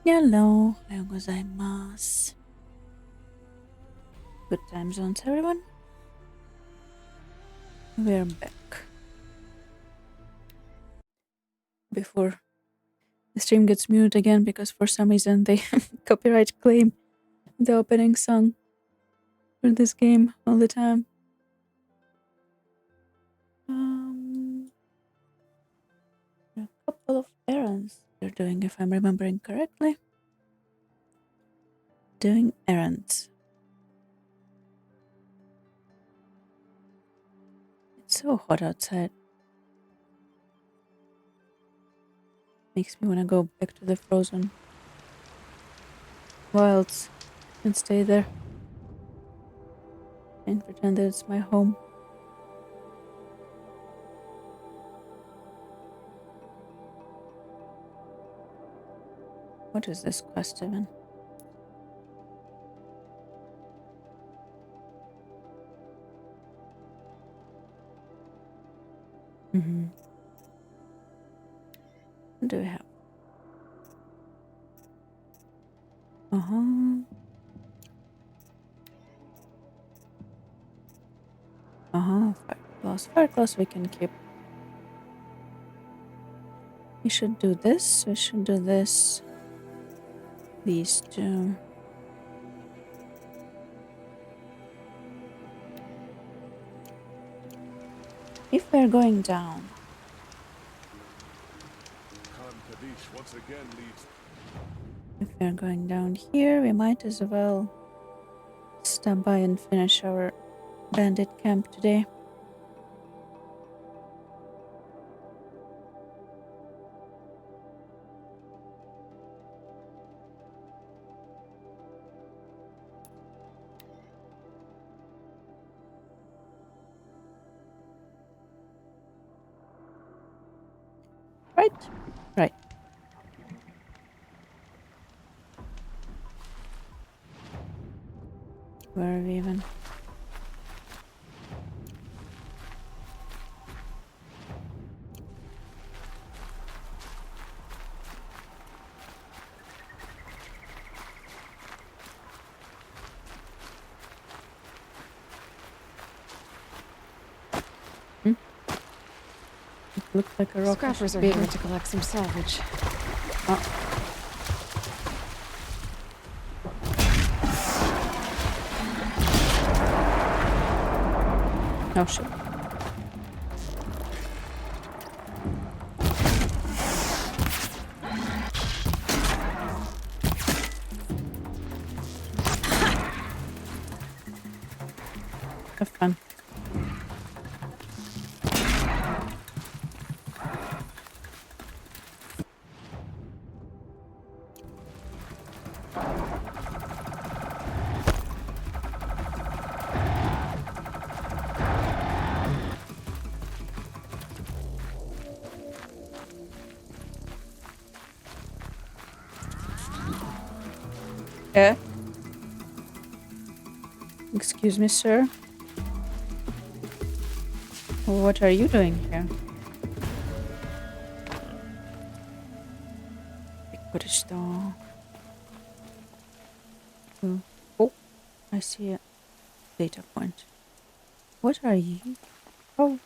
Hello, おはようございます。Good time zones, everyone. We're back. Before the stream gets muted again because for some reason they copyright claim the opening song for this game all the time. A couple of errands they're doing, if I'm remembering correctly. Doing errands. It's so hot outside. Makes me want to go back to the frozen wilds and stay there and pretend that it's my home. What is this quest even? What do we have? Fire class we can keep. We should do this. We should do this. These two. If we're going down. If we're going down here, we might as well stop by and finish our bandit camp today. Right. Where are we even? It looks like a rock. Scrappers are here to collect some salvage. Oh shit. Have fun. Excuse me, sir. What are you doing here? Oh, I see a data point. What are you? Oh.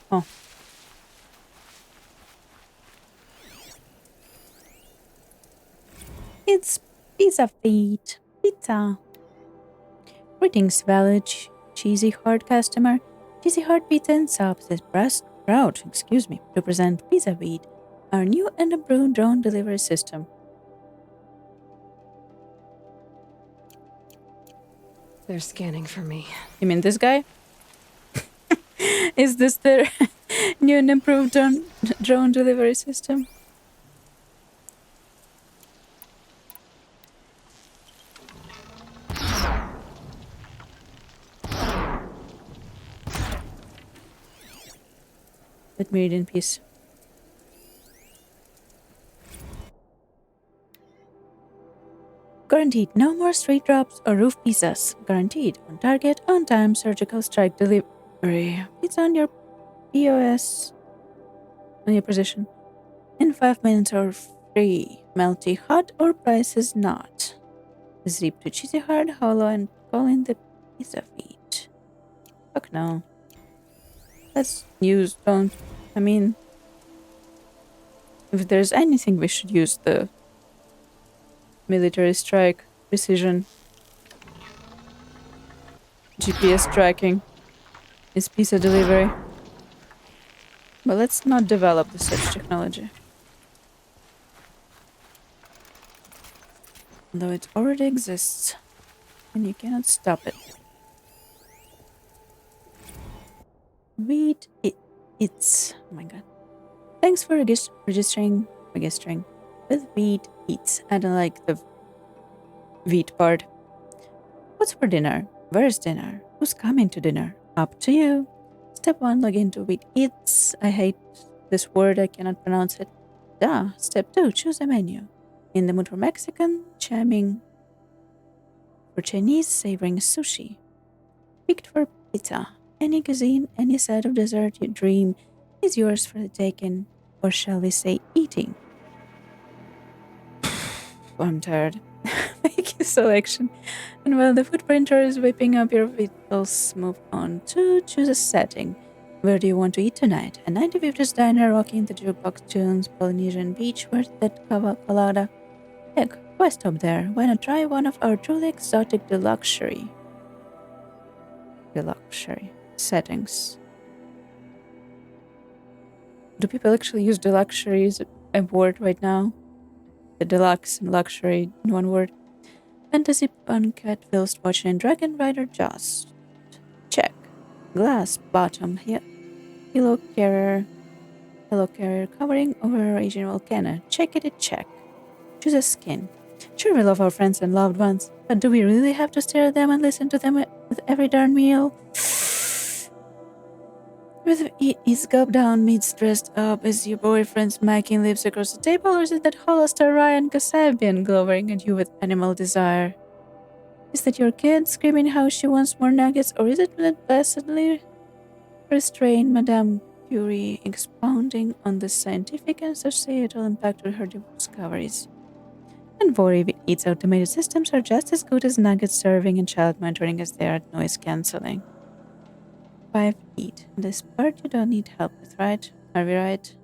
Oh. It's pizza feet. Pizza. Greetings, valid cheesy heart customer. Cheesy Heart Pizza and Subs is proud to present Pizza Beat, our new and improved drone delivery system. They're scanning for me. You mean this guy? Is this their new and improved drone delivery system? Let me read in peace. Guaranteed no more street drops or roof pizzas. Guaranteed on target, on time, surgical strike delivery. It's on your POS, on your position. In 5 minutes or free. Melty hot or prices not. Zip to cheesy hard, hollow, and call in the pizza feet. Fuck no. Let's use, don't. I mean, if there's anything, we should use the military strike, precision, GPS tracking, is pizza delivery. But let's not develop the such technology. Though it already exists, and you cannot stop it. Wheat eats. Oh my god. Thanks for registering with Wheat Eats. I don't like the wheat part. What's for dinner? Where's dinner? Who's coming to dinner? Up to you. Step 1, log into Wheat Eats. I hate this word, I cannot pronounce it. Duh. Step 2, choose a menu. In the mood for Mexican, charming for Chinese, savoring sushi. Picked for pizza. Any cuisine, any side of dessert you dream is yours for the taking, or shall we say eating? I'm tired. Make your selection. And while the food printer is whipping up your vitals, move on to choose a setting. Where do you want to eat tonight? A 1950s diner rocking the jukebox tunes, Polynesian beach, where's that colada? Heck, why stop there? Why not try one of our truly exotic deluxury settings? Do people actually use deluxury as a word right now? The deluxe and luxury in one word. Fantasy banquet whilst watching Dragon Rider Just. Check. Glass bottom here. Hello carrier covering over a raging volcano. Check it, check. Choose a skin. Sure, we love our friends and loved ones, but do we really have to stare at them and listen to them with every darn meal? With each gulp down meats dressed up, is your boyfriend smacking lips across the table, or is it that Hollister Ryan Kasabian glowering at you with animal desire? Is that your kid screaming how she wants more nuggets, or is it that blessedly restrained Madame Curie expounding on the scientific and societal impact of her discoveries? And worry Eats automated systems are just as good as nugget serving and child monitoring as they are at noise cancelling. 5 eat. This part you don't need help with, right? Are we right?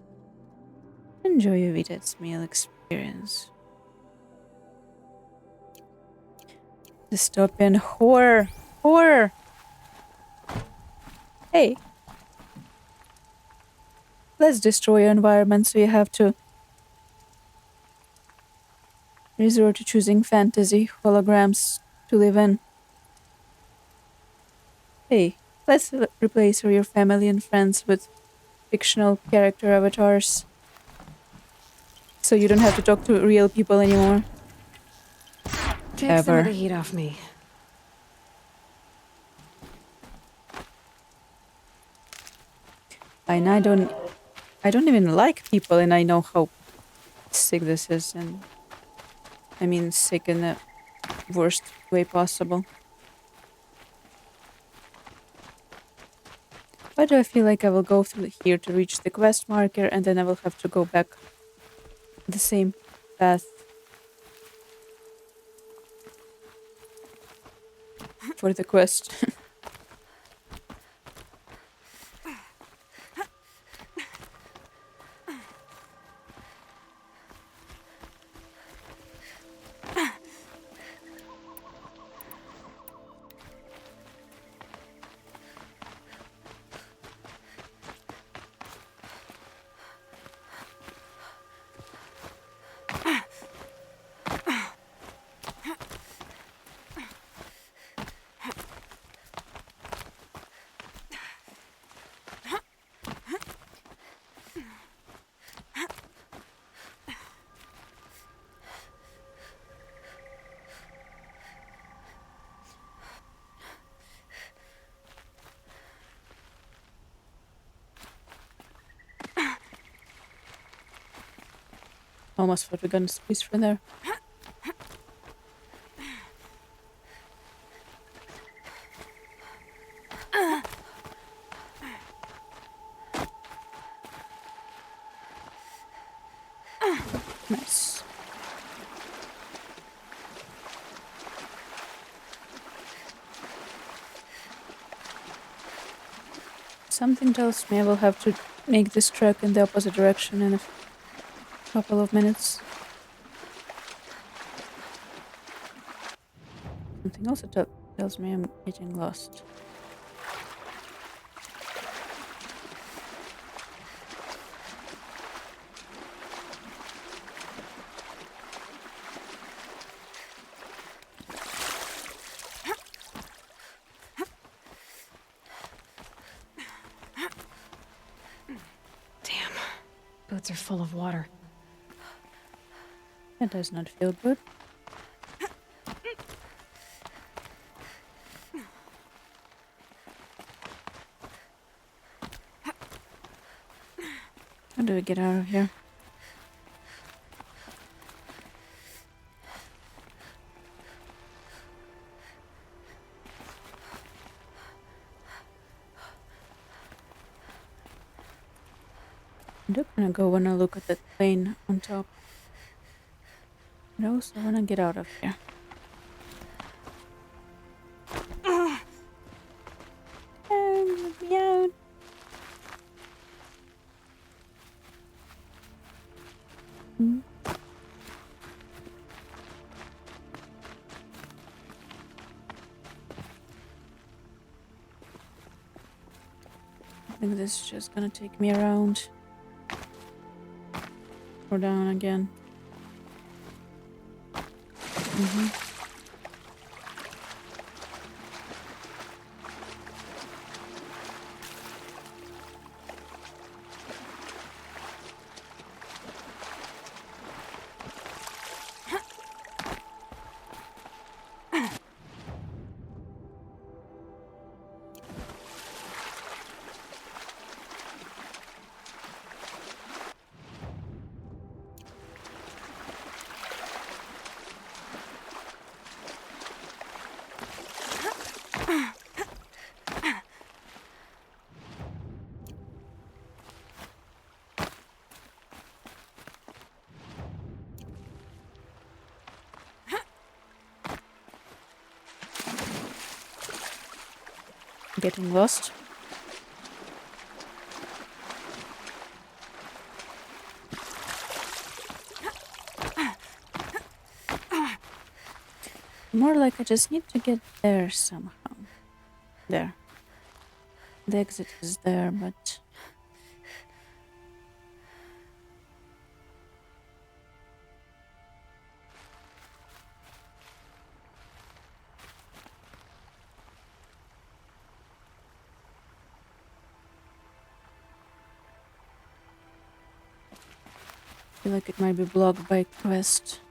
Enjoy your Vita's meal experience. Dystopian horror. Horror! Hey. Let's destroy your environment so you have to resort to choosing fantasy holograms to live in. Hey, let's replace your family and friends with fictional character avatars. So you don't have to talk to real people anymore. Take some of the heat off me. And I don't even like people, and I know how sick this is, and I mean sick in the worst way possible. Why do I feel like I will go through here to reach the quest marker, and then I will have to go back the same path for the quest? Almost thought we got a squeeze from there. Nice. Something tells me I will have to make this trek in the opposite direction in a couple of minutes. Something also tells me I'm getting lost. Boots are full of water. That does not feel good. How do we get out of here? I'm just gonna go when I look at that plane on top. I also wanna get out of here. Let me out. I think this is just gonna take me around. Or down again. Getting lost. More like I just need to get there somehow. There. The exit is there, but... I feel like it might be blocked by quest.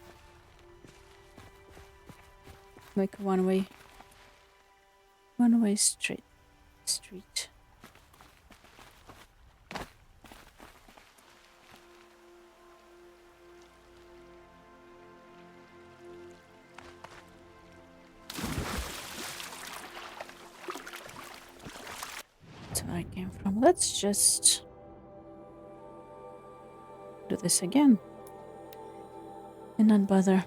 Like a one-way street. That's where I came from. Let's just do this again and not bother.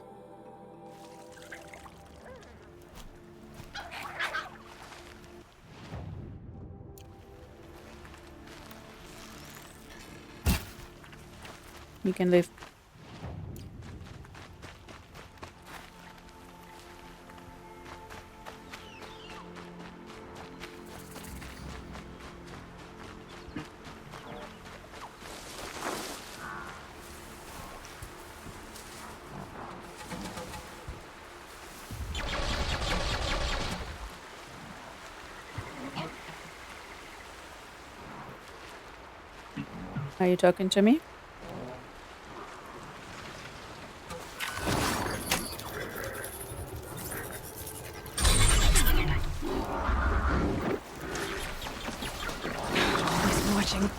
You can leave. Are you talking to me? I'm watching.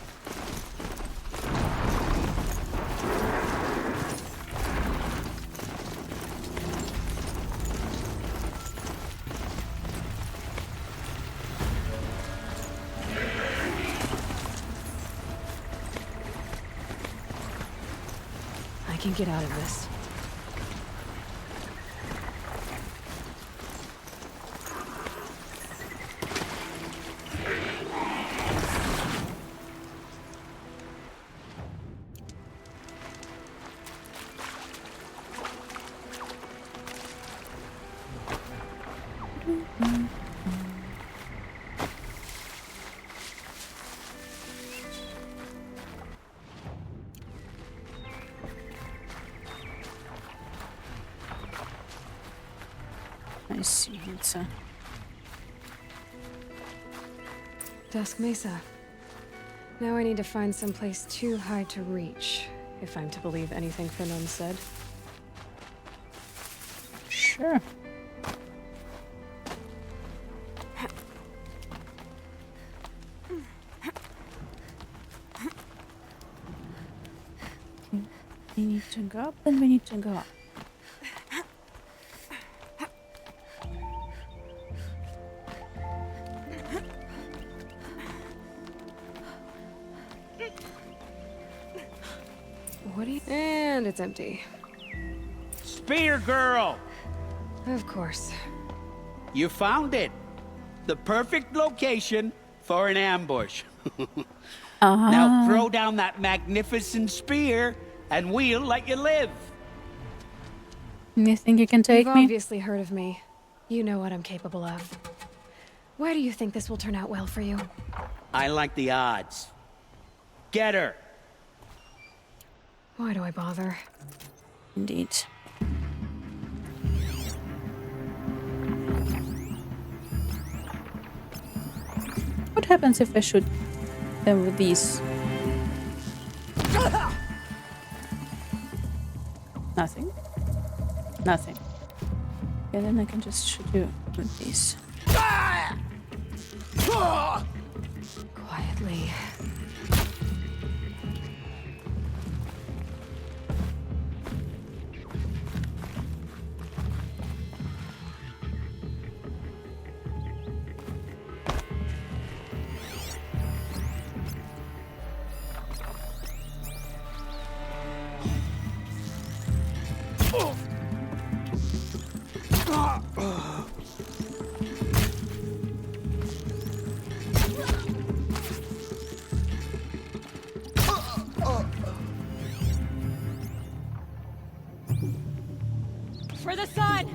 can get out of this. I see, it's a... Dusk Mesa. Now I need to find someplace too high to reach, if I'm to believe anything Finon said. Sure. We need to go up and we need to go up. What do you... And it's empty. Spear girl! Of course. You found it. The perfect location for an ambush. Now throw down that magnificent spear and we'll let you live. You think you can take You've me? obviously heard of me. You know what I'm capable of. Why do you think this will turn out well for you? I like the odds. Get her. Why do I bother? Indeed. What happens if I shoot them with these? Nothing. Nothing. Okay, then I can just shoot you with these. Quietly. For the sun!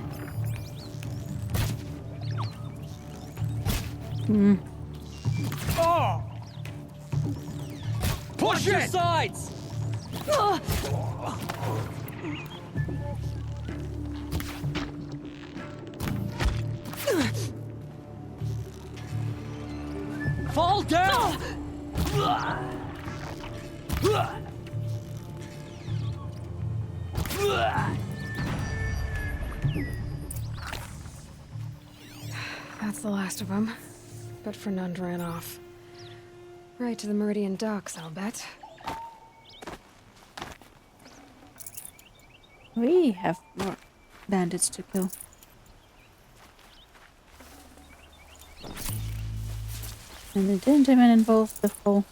Oh! Push it! Sides! Fall down! That's the last of them. But Fernand ran off. Right to the Meridian docks, I'll bet. We have more bandits to kill. And it didn't even involve the whole...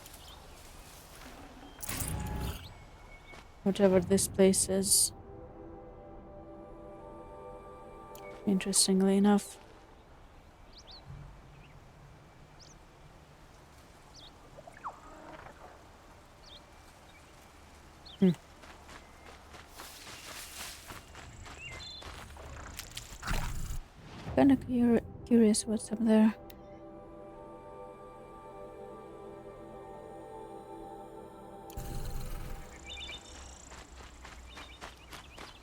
whatever this place is. Interestingly enough. Kinda curious what's up there.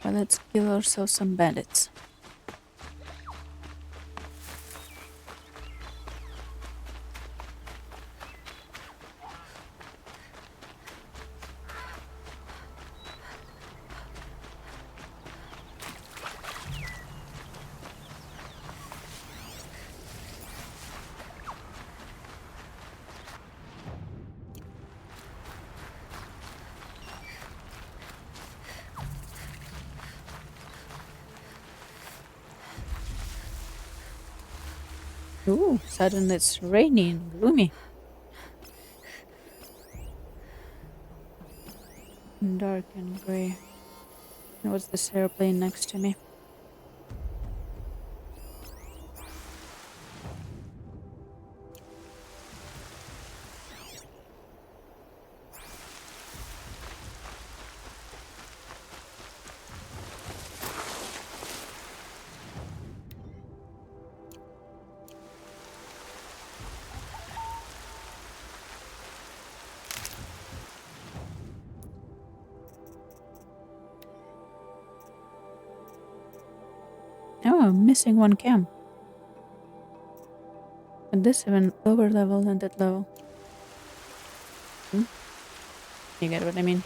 Well, let's kill ourselves some bandits. Ooh, suddenly it's rainy and gloomy. And dark and grey. What's this airplane next to me? Oh, I'm missing one cam. But this even lower level than that level. You get what I mean?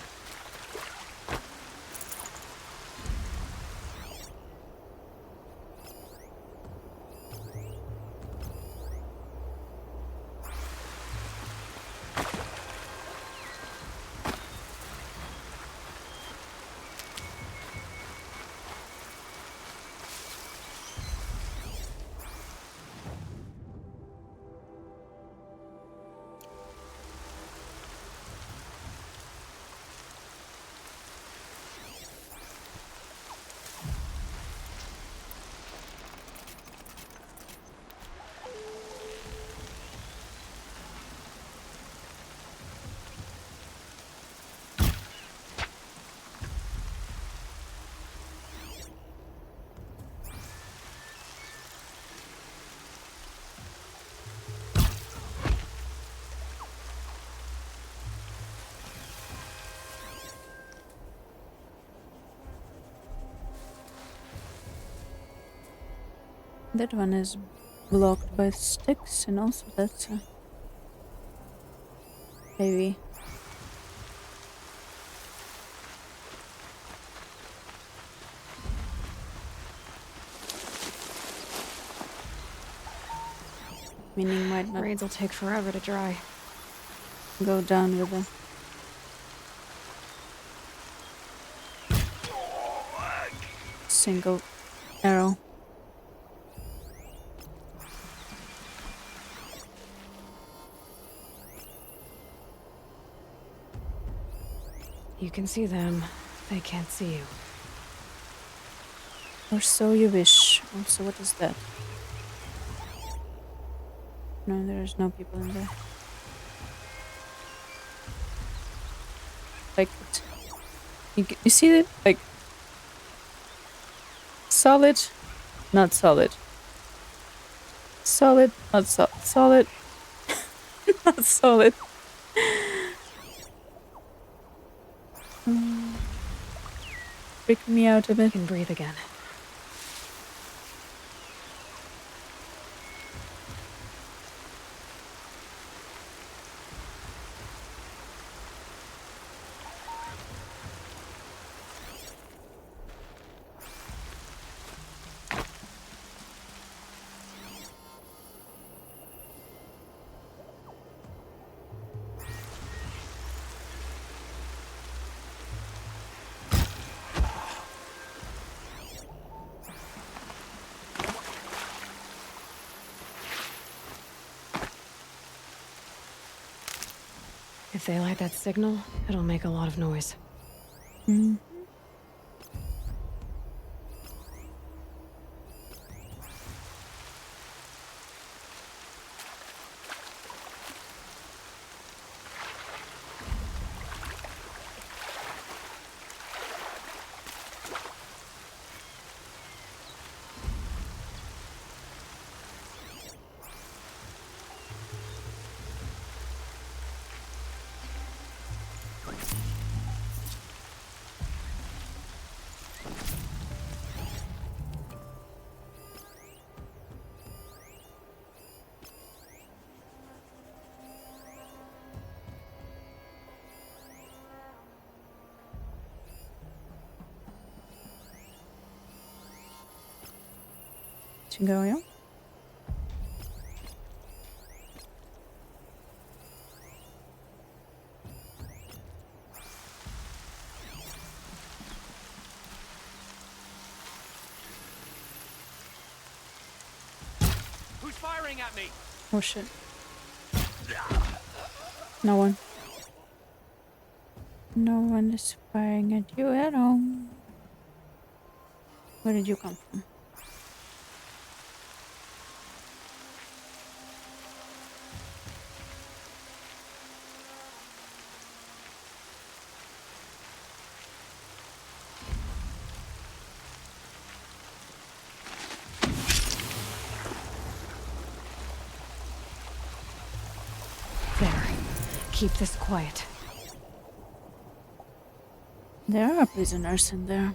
That one is blocked by sticks, and also that's heavy. Meaning might not Raids will take forever to dry. go down with a single arrow. You can see them. They can't see you. Or so you wish. Also, what is that? No, there's no people in there. Like, you see it? Like, solid, not solid. Solid, not solid. Not solid. Freak me out a You bit. can breathe again. If they light that signal, it'll make a lot of noise. Going. Who's firing at me? Oh shit. No one. No one is firing at you at all. Where did you come from? There. Keep this quiet. There are prisoners in there.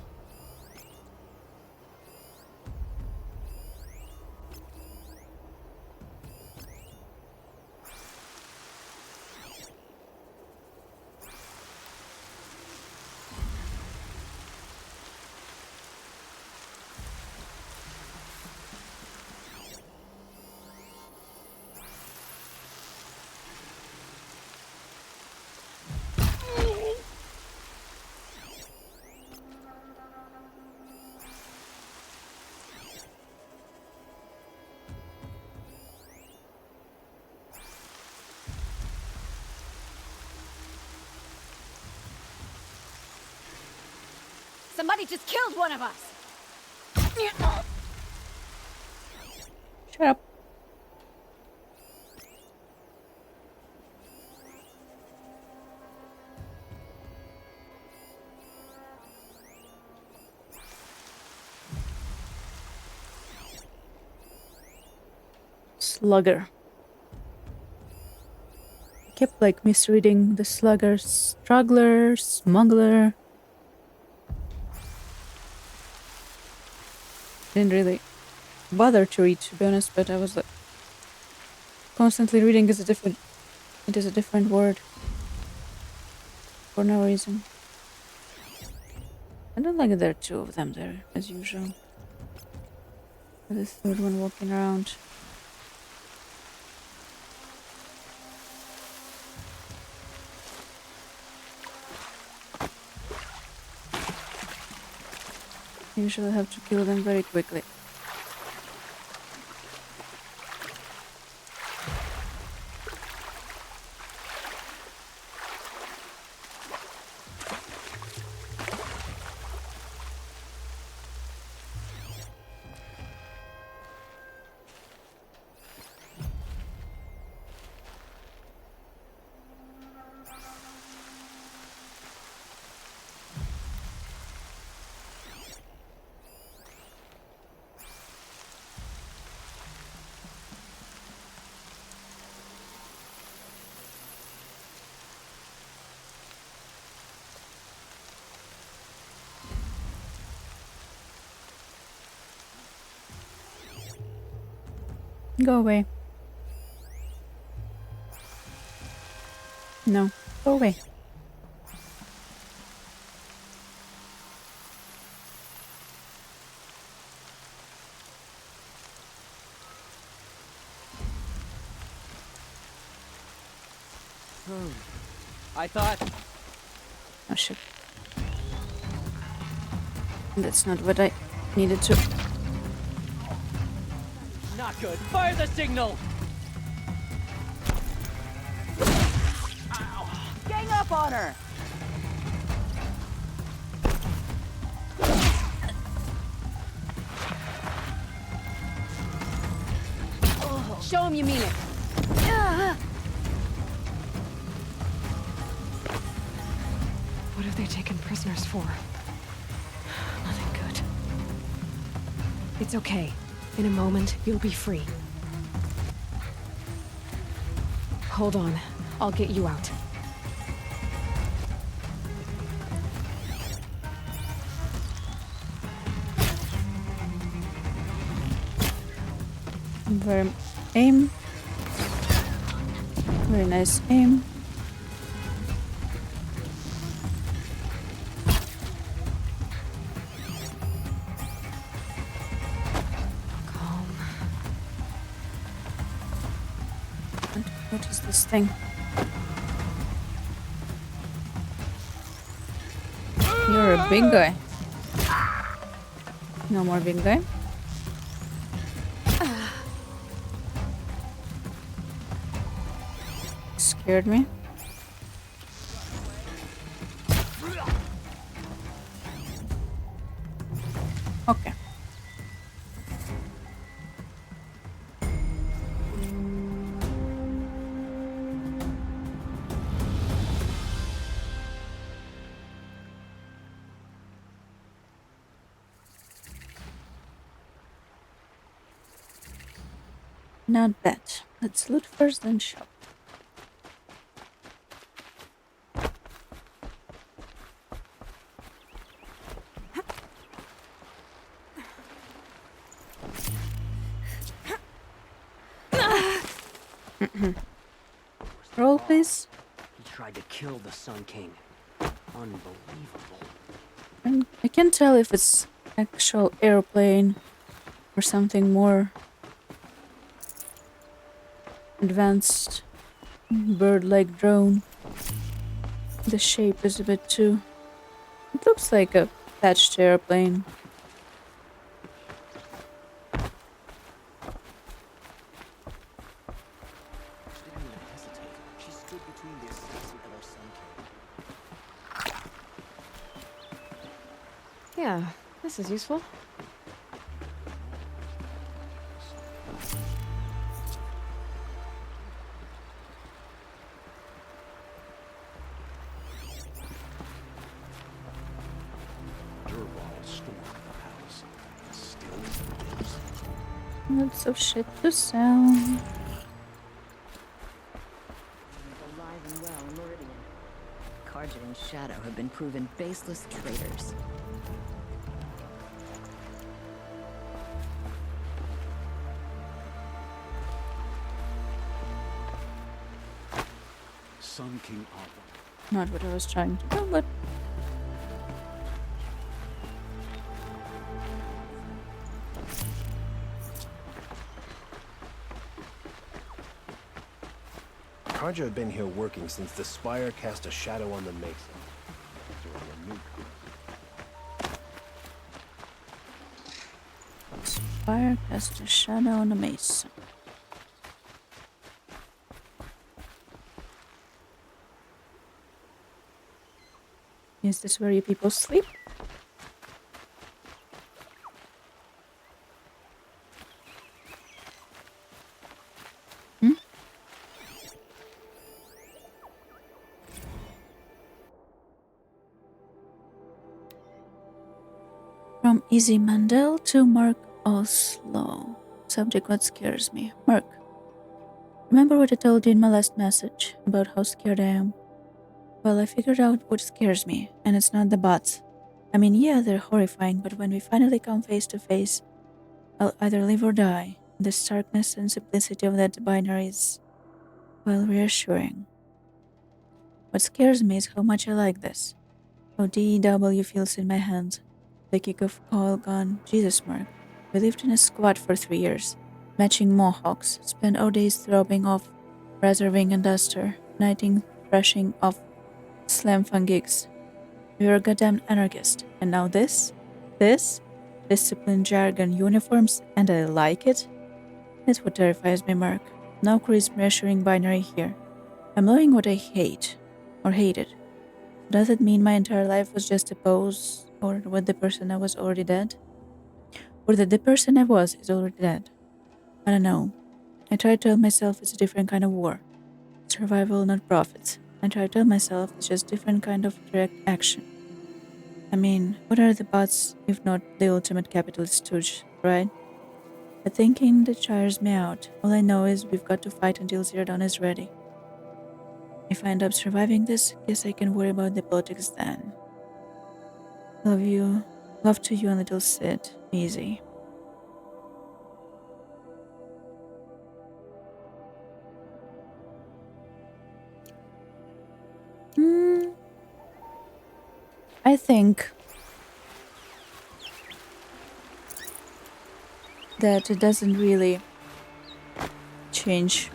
Somebody just killed one of us! Shut up. Slugger. I kept like misreading the slugger. Struggler, smuggler. Didn't really bother to read, to be honest, but I was like constantly reading is a different word for no reason. I don't like there are two of them there as usual. The third one walking around. Usually have to kill them very quickly. Go away. No, go away. I thought... Oh shit. That's not what I needed to. Not good. Fire the signal! Gang up on her! Show him you mean it. What have they taken prisoners for? Nothing good. It's okay. In a moment, you'll be free. Hold on. I'll get you out. Very aim. Very nice aim. What is this thing? You're a big guy. No more big guy. Scared me. Okay. Not bad. Let's loot first, then shop. Roll, please. He tried to kill the Sun King. Unbelievable. And I can't tell if it's actual airplane or something more advanced bird-like drone. The shape is a bit too... It looks like a patched airplane. She didn't even hesitate. She stood between the assassin and our Sun King. Yeah, this is useful. Lots of shit to sell. Alive and well, Meridian. Carja and Shadow have been proven baseless traitors. Sun King Outlaw. Not what I was trying to do, but... Carja had been here working since the Spire cast a shadow on the Mesa. Fire cast a shadow on the mesa. Is this where you people sleep? From Easy Mandel to Mark Oslo. Subject: what scares me. Mark. Remember what I told you in my last message about how scared I am? Well, I figured out what scares me, and it's not the bots. I mean, yeah, they're horrifying, but when we finally come face to face, I'll either live or die. The starkness and simplicity of that binary is, well, reassuring. What scares me is how much I like this. How DEW feels in my hand. The kick of coil gun. Jesus, Mark. We lived in a squad for 3 years, matching mohawks, spent our days throbbing off Razor Wing and Duster, nighting thrashing off slam fun gigs. We were a goddamn anarchist, and now this? Discipline, jargon, uniforms, and I like it? That's what terrifies me, Mark. No crisp, reassuring binary here. I'm knowing what I hate, or hated. Does it mean my entire life was just a pose, or that the person I was already dead? Or that the person I was is already dead? I don't know. I try to tell myself it's a different kind of war. Survival, not profits. I try to tell myself it's just different kind of direct action. I mean, what are the bots if not the ultimate capitalist stooge, right? The thinking that tires me out. All I know is we've got to fight until Zero Dawn is ready. If I end up surviving this, guess I can worry about the politics then. Love you. Love to you and little Sid. Easy. I think that it doesn't really change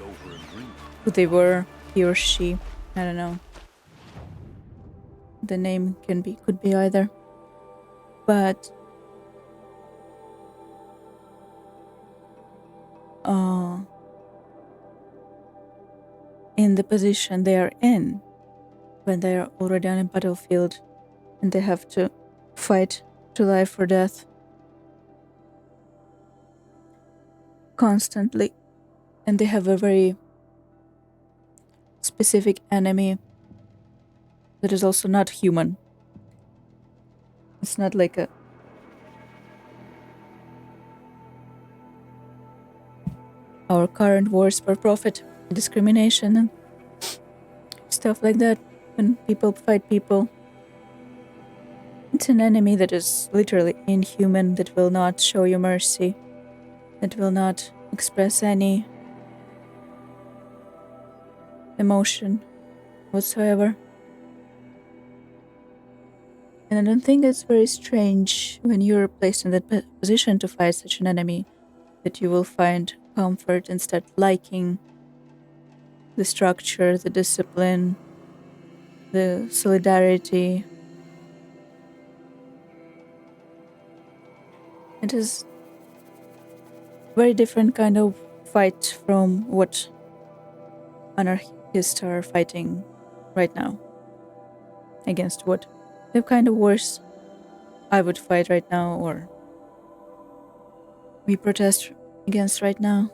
who they were, he or she. I don't know. The name could be either. But in the position they are in, when they are already on a battlefield and they have to fight to life or death constantly, and they have a very specific enemy that is also not human. It's not like our current wars for profit, discrimination, and stuff like that. When people fight people, it's an enemy that is literally inhuman, that will not show you mercy, that will not express any emotion whatsoever. And I don't think it's very strange when you're placed in that position to fight such an enemy that you will find comfort and start liking the structure, the discipline, the solidarity. It is a very different kind of fight from what anarchists are fighting right now. Against what the kind of wars I would fight right now, or we protest against right now.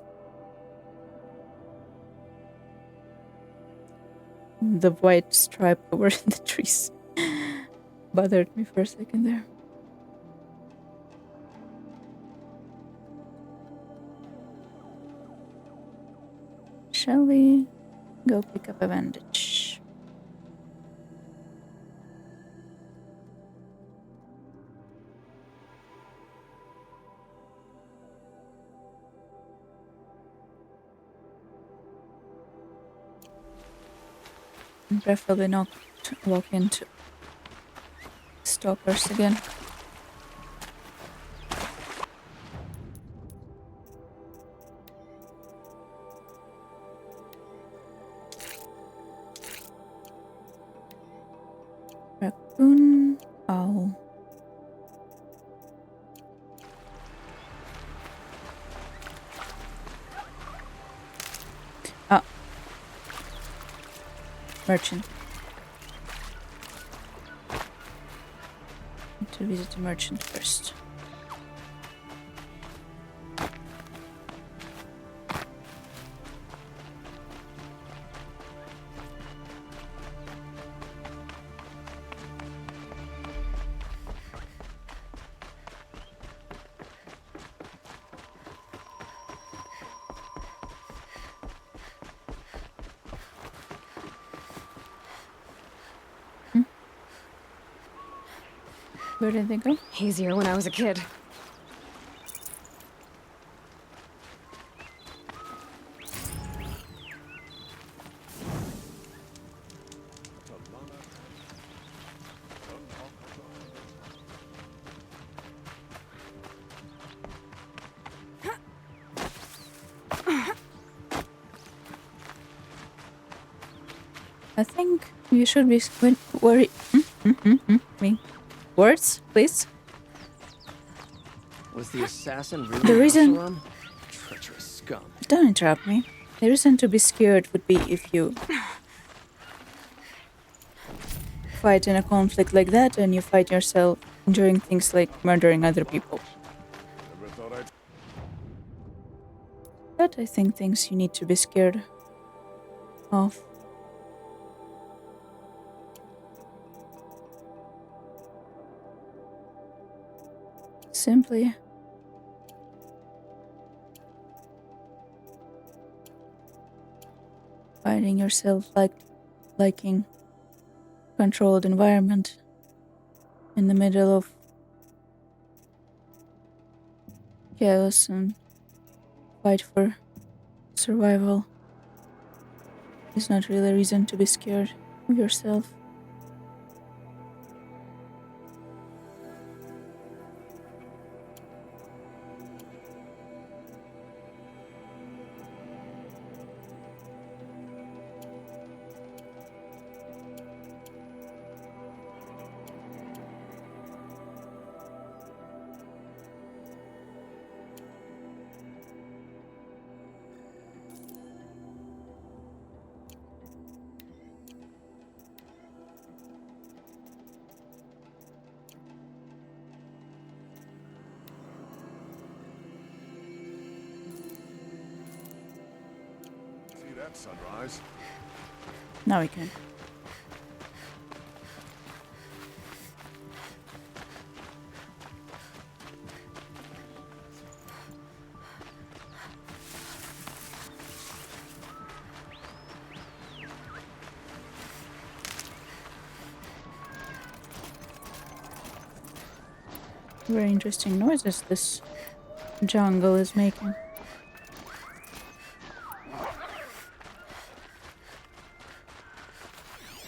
The white stripe over the trees bothered me for a second there. Shall we go pick up a bandage? And preferably not walk into stalkers again. Raccoon, owl. Ah. Merchant. Need to visit the merchant first. Where did they go? Easier when I was a kid. I think you should be worried. Me. Words, please. Was the assassin really The reason- Absalom? Treacherous scum. Don't interrupt me. The reason to be scared would be if you fight in a conflict like that and you fight yourself doing things like murdering other people. But I think things you need to be scared of. Simply finding yourself liking controlled environment in the middle of chaos and fight for survival is not really a reason to be scared of yourself. Sunrise. Now we can. Very interesting noises this jungle is making.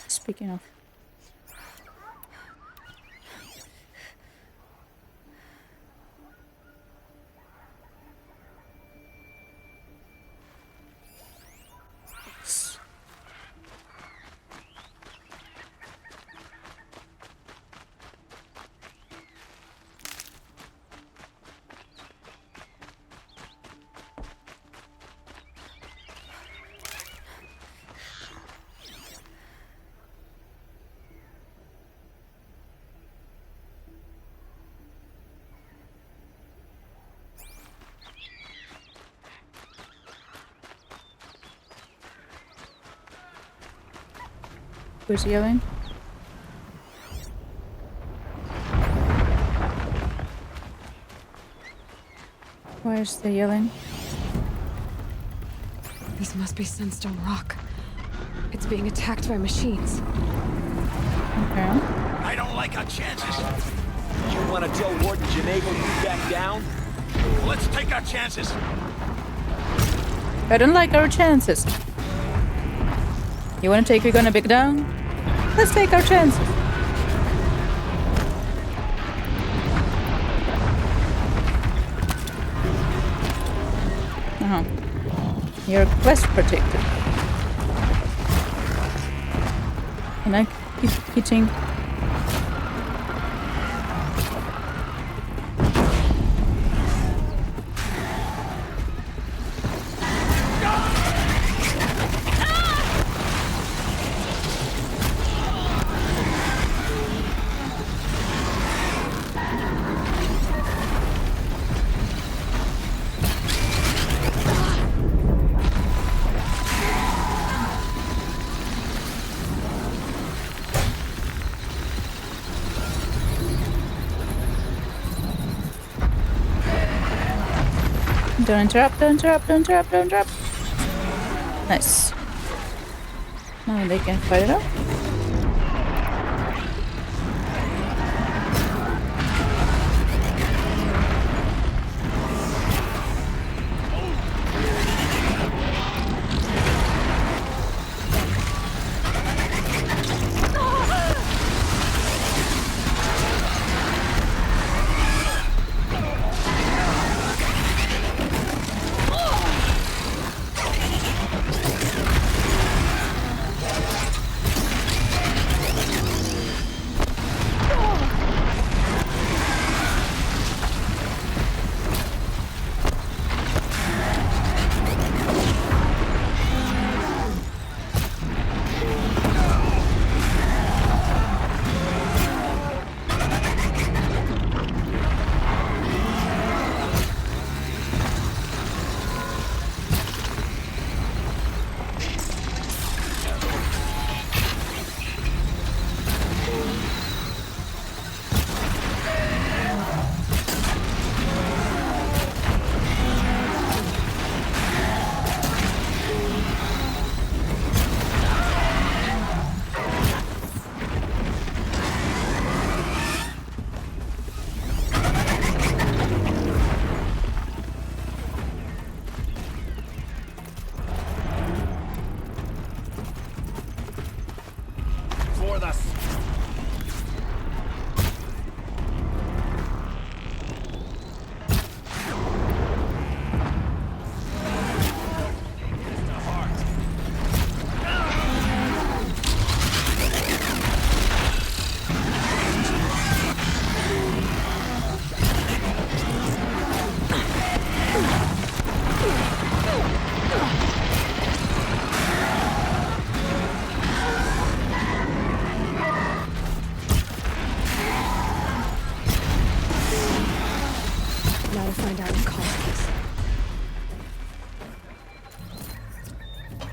Speaking of. Who's yelling? Why is they yelling? This must be Sunstone Rock. It's being attacked by machines. Okay. I don't like our chances. You want to tell Warden Janago you back down? Let's take our chances. I don't like our chances. You wanna take we're gonna big down? Let's take our chances. Uh-huh. You're quest protected. Can I keep hitting? Don't interrupt, don't interrupt, don't interrupt, don't interrupt. Nice. Now they can fight it out.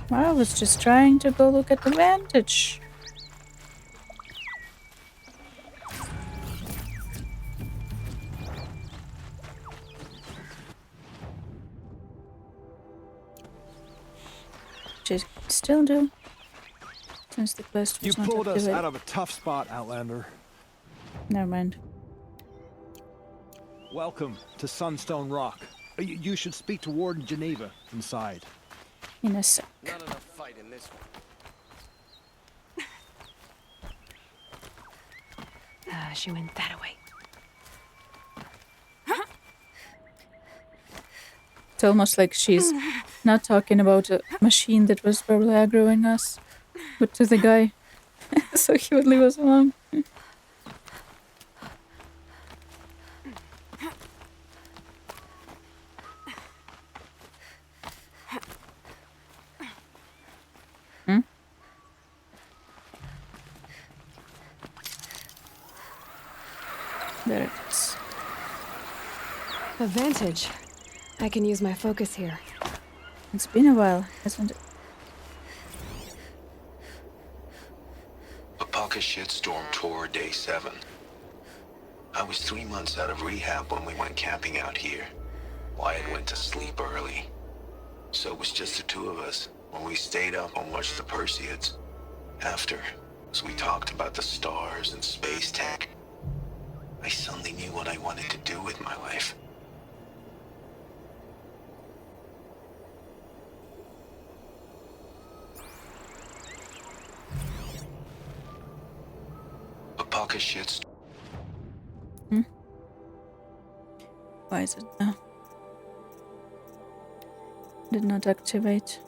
I was just trying to go look at the vantage. Just still do. Since the quest was not pulled us activated. out of a tough spot, Outlander. Never mind. Welcome to Sunstone Rock. You should speak to Warden Geneva inside. In a sec. Not enough fight in this one. She went that away. It's almost like she's not talking about a machine that was probably aggroing us, but to the guy, so he would leave us alone. There it is. Advantage. I can use my focus here. It's been a while, hasn't it? Apaka shitstorm tour day 7. I was 3 months out of rehab when we went camping out here. Wyatt went to sleep early. So it was just the two of us when we stayed up and watched the Perseids. After, as we talked about the stars and space tech, I suddenly knew what I wanted to do with my life. Apaka shitstorm. Why is it now? Did not activate.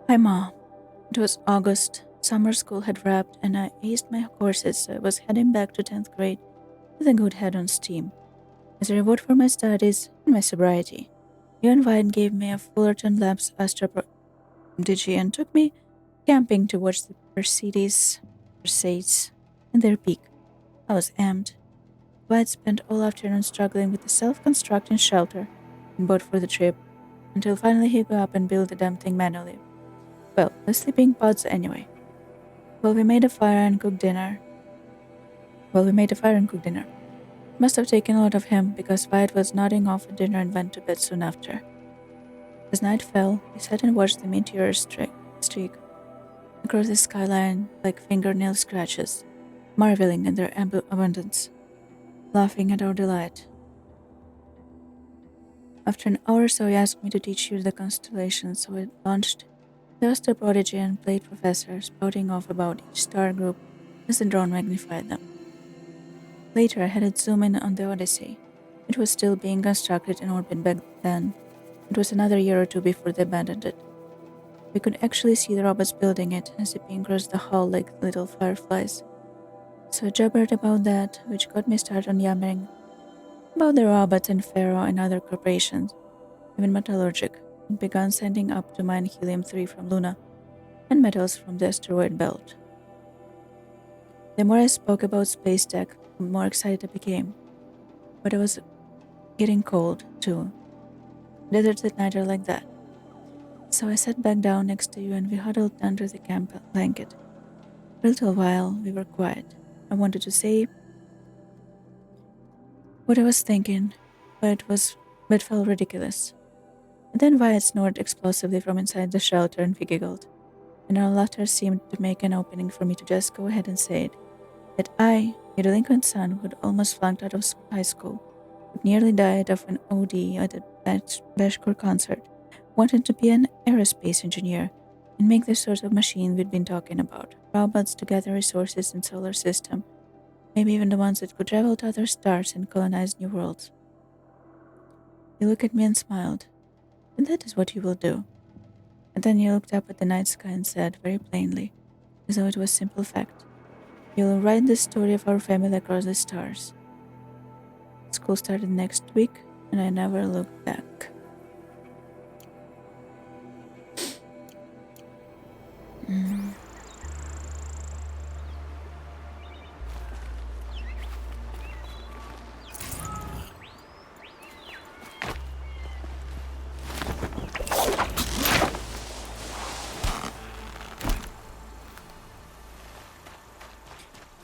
Hi, Mom. It was August. Summer school had wrapped and I aced my courses, so I was heading back to 10th grade with a good head on steam. As a reward for my studies and my sobriety, you and Vine gave me a Fullerton Labs Astra Digi and took me camping to watch the Perseids in their peak. I was amped. Vine spent all afternoon struggling with the self-constructing shelter and bought for the trip, until finally he got up and built the damn thing manually. Well, the sleeping pods anyway. We made a fire and cooked dinner. Must have taken a lot of him, because Wyatt was nodding off at dinner and went to bed soon after. As night fell, we sat and watched the meteors streak across the skyline like fingernail scratches, marveling at their abundance, laughing at our delight. After an hour or so, he asked me to teach you the constellations, so we launched the Astro Prodigy and played professor, spouting off about each star group as the drone magnified them. Later, I had it zoom in on the Odyssey. It was still being constructed in orbit back then. It was another year or two before they abandoned it. We could actually see the robots building it and zipping across the hull like little fireflies. So I jabbered about that, which got me started on yammering about the robots and Pharaoh and other corporations, even Metallurgic, and began sending up to mine helium-3 from Luna and metals from the asteroid belt. The more I spoke about space tech, the more excited I became. But it was getting cold, too. Deserts at night are like that. So I sat back down next to you and we huddled under the camp blanket. For a little while, we were quiet. I wanted to say what I was thinking, but it felt ridiculous. And then Wyatt snored explosively from inside the shelter and we giggled, and our laughter seemed to make an opening for me to just go ahead and say it, that I, your delinquent son who had almost flunked out of high school, who nearly died of an OD at a Bashcore concert, wanted to be an aerospace engineer and make the sort of machine we'd been talking about, robots to gather resources in solar system, maybe even the ones that could travel to other stars and colonize new worlds. He looked at me and smiled. And that is what you will do. And then he looked up at the night sky and said, very plainly, as though it was simple fact, you will write the story of our family across the stars. School started next week, and I never looked back.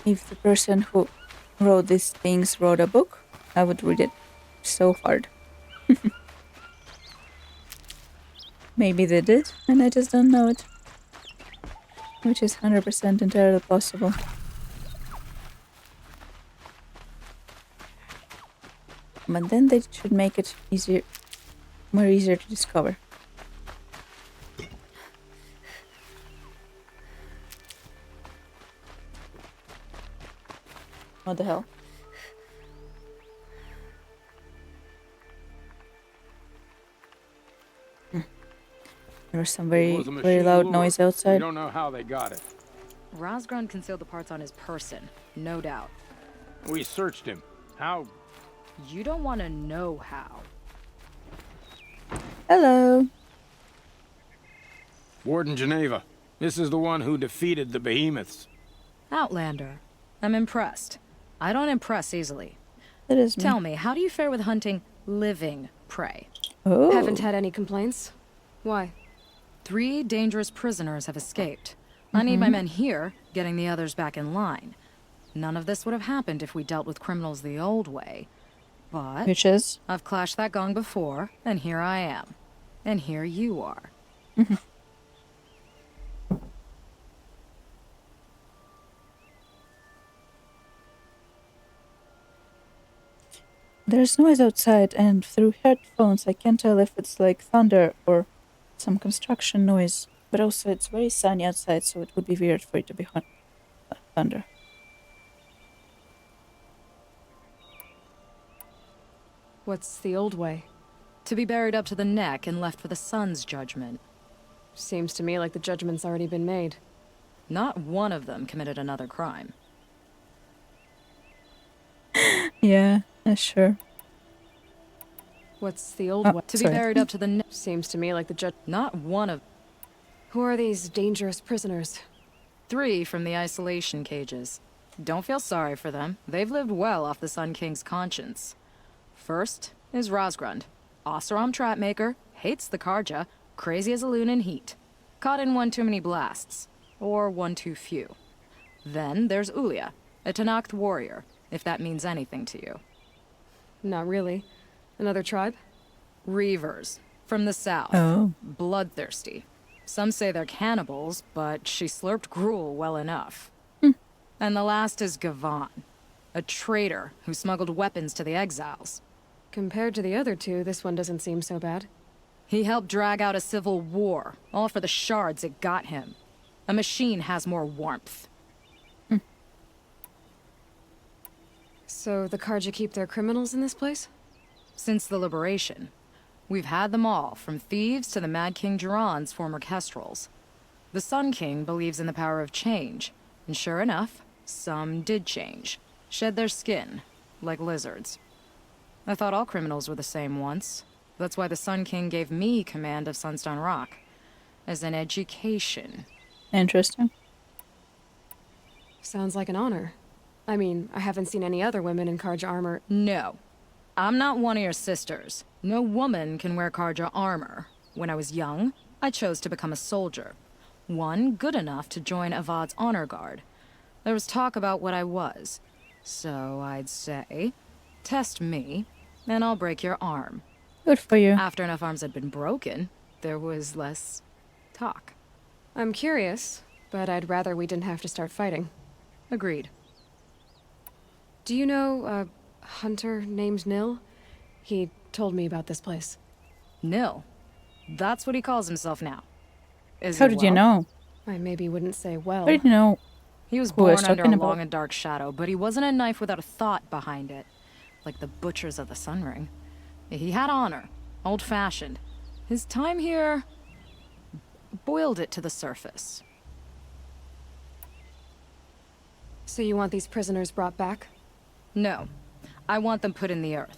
If the person who wrote these things wrote a book, I would read it so hard. Maybe they did, and I just don't know it. Which is 100% entirely possible. but then they should make it easier to discover. What the hell? There was some very loud noise outside. We don't know how they got it. Rosgrund concealed the parts on his person, no doubt. We searched him. How? You don't want to know how. Hello. Warden Geneva. This is the one who defeated the behemoths. Outlander. I'm impressed. I don't impress easily. That is me. Tell me, how do you fare with hunting living prey? Oh. Haven't had any complaints? Why? 3 dangerous prisoners have escaped. I need my men here, getting the others back in line. None of this would have happened if we dealt with criminals the old way. But Which is? I've clashed that gong before, and here I am. And here you are. There's noise outside, and through headphones I can't tell if it's like thunder or some construction noise. But also it's very sunny outside, so it would be weird for it to be thunder. What's the old way? To be buried up to the neck and left for the sun's judgment. Seems to me like the judgment's already been made. Not one of them committed another crime. Yeah, sure. What's the old way? To be Sorry. buried up to the neck. Seems to me like the judge. Not one of. Who are these dangerous prisoners? 3 from the isolation cages. Don't feel sorry for them. They've lived well off the Sun King's conscience. First is Rosgrund. Oseram trapmaker, hates the Karja, crazy as a loon in heat. Caught in one too many blasts. Or one too few. Then there's Ulia, a Tanakh warrior, if that means anything to you. Not really. Another tribe? Reavers, from the south. Oh. Bloodthirsty. Some say they're cannibals, but she slurped gruel well enough. And the last is Gavan, a traitor who smuggled weapons to the exiles. Compared to the other 2, this one doesn't seem so bad. He helped drag out a civil war, all for the shards it got him. A machine has more warmth. So the Karja keep their criminals in this place? Since the liberation. We've had them all, from thieves to the Mad King Jiran's former kestrels. The Sun King believes in the power of change, and sure enough, some did change. Shed their skin, like lizards. I thought all criminals were the same once. That's why the Sun King gave me command of Sunstone Rock. As an education. Interesting. Sounds like an honor. I mean, I haven't seen any other women in Karja armor. No. I'm not one of your sisters. No woman can wear Karja armor. When I was young, I chose to become a soldier. One good enough to join Avad's honor guard. There was talk about what I was. So I'd say, test me, and I'll break your arm. Good for you. After enough arms had been broken, there was less talk. I'm curious, but I'd rather we didn't have to start fighting. Agreed. Do you know a hunter named Nil? He told me about this place. Nil? That's what he calls himself now. How did you know? I maybe wouldn't say well. How did you know? He was who I was born under a talking about? long and dark shadow, but he wasn't a knife without a thought behind it. Like the butchers of the Sun Ring. He had honor. Old-fashioned. His time here boiled it to the surface. So you want these prisoners brought back? No. I want them put in the earth.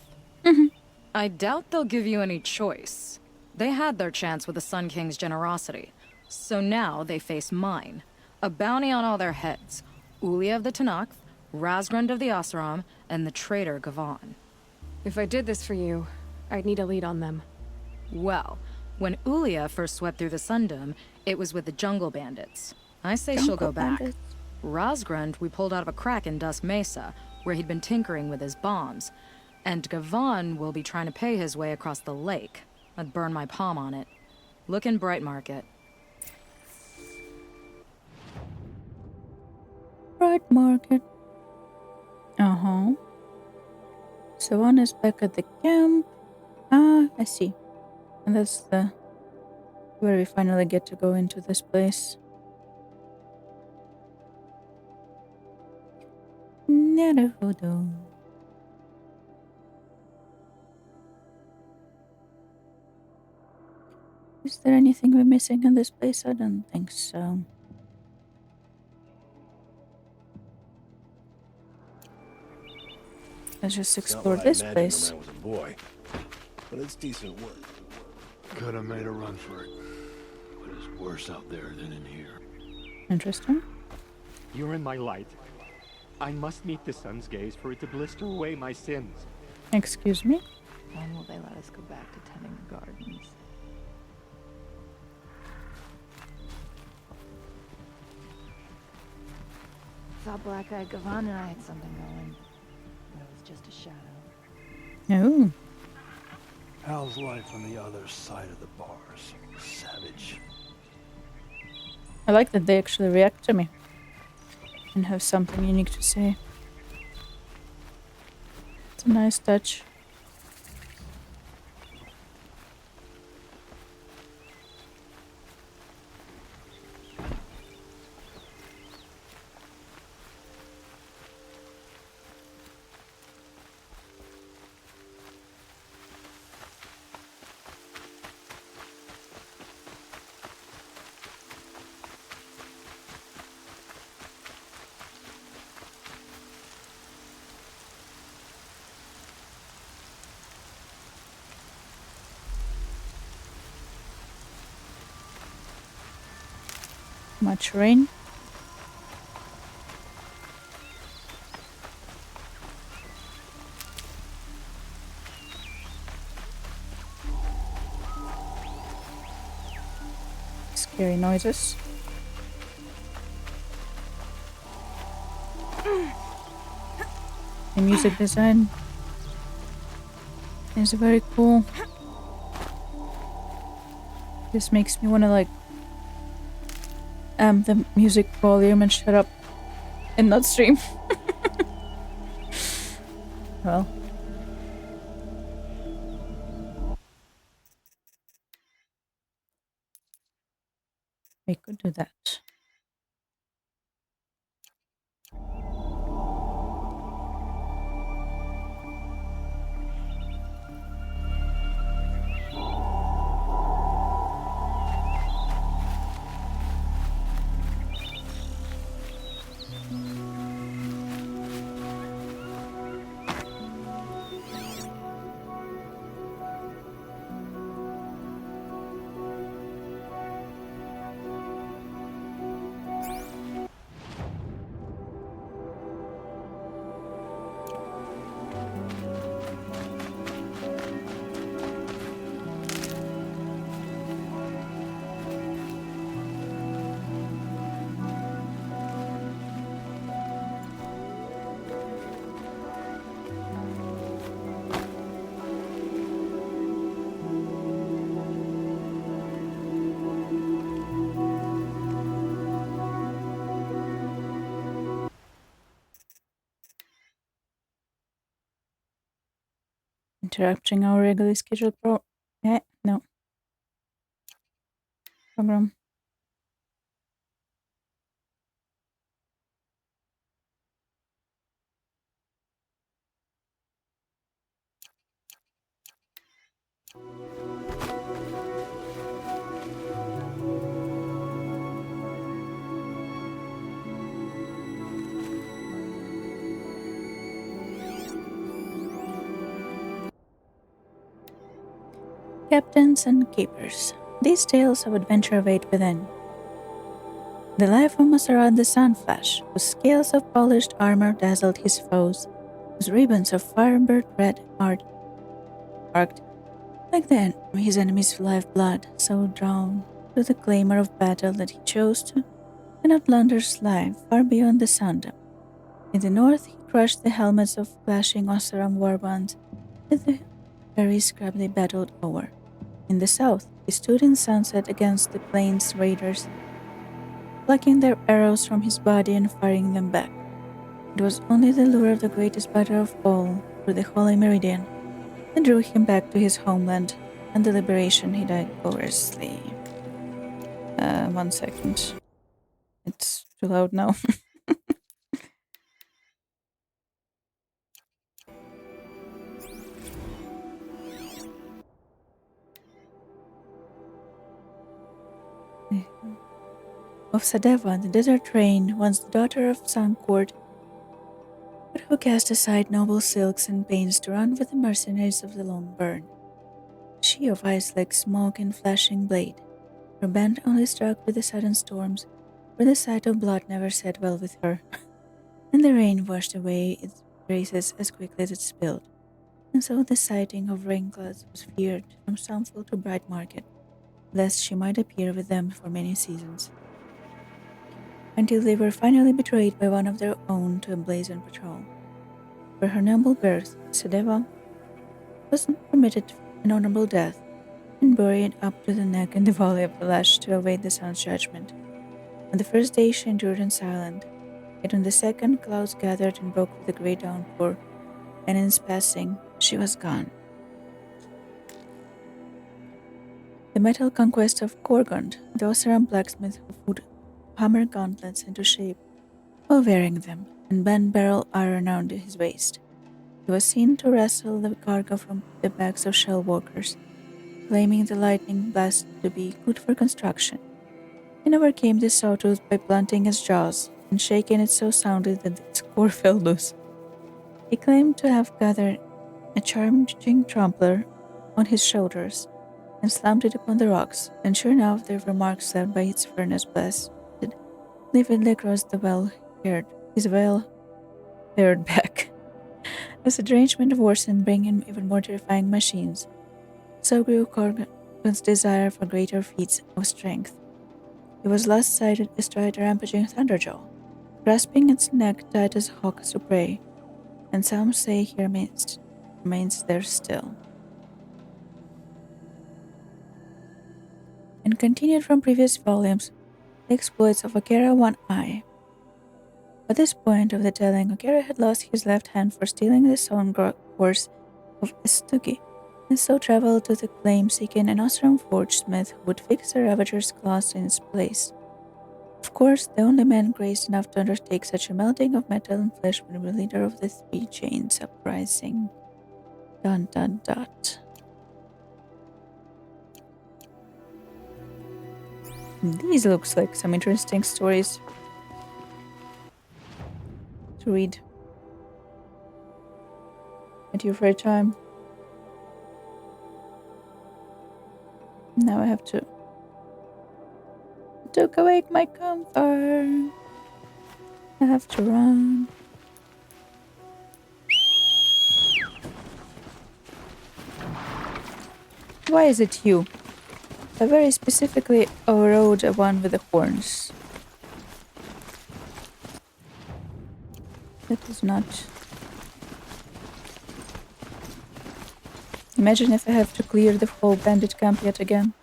I doubt they'll give you any choice. They had their chance with the Sun King's generosity. So now they face mine. A bounty on all their heads. Ulia of the Tanakh, Rosgrund of the Oseram, and the traitor Gavan. If I did this for you, I'd need a lead on them. Well, when Ulia first swept through the Sundom, it was with the Jungle Bandits. I say she'll go back. Rosgrund we pulled out of a crack in Dusk Mesa, where he'd been tinkering with his bombs. And Gavan will be trying to pay his way across the lake. I'd burn my palm on it. Look in Bright Market. Bright Market. So one is back at the camp. Ah, I see. And that's the where we finally get to go into this place. Naruhodo. Is there anything we're missing in this place? I don't think so. Let's just explore this place. When I was a boy, but it's decent work. Could have made a run for it, but it's worse out there than in here. Interesting. You're in my light. I must meet the sun's gaze for it to blister away my sins. Excuse me? When will they let us go back to tending the gardens? Thought Black-Eyed Gavan and I had something going. But it was just a shadow. Oh. How's life on the other side of the bars? Savage. I like that they actually react to me and have something unique to say. It's a nice touch. Much rain. Scary noises. The music design is very cool. This makes me want to like the music volume and shut up and not stream. Well. We could do that. Interrupting our regularly scheduled program. Captains and keepers. These tales of adventure await within. The life of Masaran the Sunflash, whose scales of polished armor dazzled his foes, whose ribbons of firebird red arced like his enemy's lifeblood, so drawn to the clamour of battle that he chose to, an outlander's life far beyond the Sundom. In the north, he crushed the helmets of flashing Oseram warbands with the very scrap they battled over. In the south, he stood in sunset against the plains raiders, plucking their arrows from his body and firing them back. It was only the lure of the greatest battle of all through the Holy Meridian and drew him back to his homeland and the liberation he died gloriously. 1 second. It's too loud now. Of Sadeva, the desert rain, once the daughter of Sancourt, but who cast aside noble silks and pains to run with the mercenaries of the long burn. She of eyes like smoke and flashing blade, her band only struck with the sudden storms, for the sight of blood never sat well with her, and the rain washed away its traces as quickly as it spilled, and so the sighting of rain clouds was feared from Sunflow to Bright Market, lest she might appear with them for many seasons, until they were finally betrayed by one of their own to a blazon patrol. For her noble birth, Sadeva was permitted an honorable death, and buried up to the neck in the valley of the Lash to await the sun's judgment. On the first day she endured in silence, yet on the second clouds gathered and broke with a great downpour, and in its passing she was gone. The metal conquest of Korgond, the Oseram blacksmith who would hammer gauntlets into shape while wearing them, and bend barrel iron round his waist. He was seen to wrestle the cargo from the backs of shell walkers, claiming the lightning blast to be good for construction, and overcame the sawtooth by planting its jaws and shaking it so soundly that its core fell loose. He claimed to have gathered a charging trampler on his shoulders and slammed it upon the rocks, and sure enough there were marks left by its furnace blast lividly across his well-haired back. As the derangement worsened, bringing even more terrifying machines, so grew Korgon's desire for greater feats of strength. He was last sighted astride a rampaging Thunderjaw, grasping its neck tight as a hawk to prey, and some say he remains there still. And continued from previous volumes, the exploits of Okera One-Eye. At this point of the telling, Okera had lost his left hand for stealing the song horse of Estugi, and so traveled to the claim seeking an Osram forge smith who would fix the Ravager's claws in its place. Of course, the only man graced enough to undertake such a melting of metal and flesh would be the leader of the Three Chains Uprising. ... These looks like some interesting stories to read at your free time. Now I have to took away my comfort. I have to run. Why is it you? I very specifically overrode the one with the horns. That is not... Imagine if I have to clear the whole bandit camp yet again.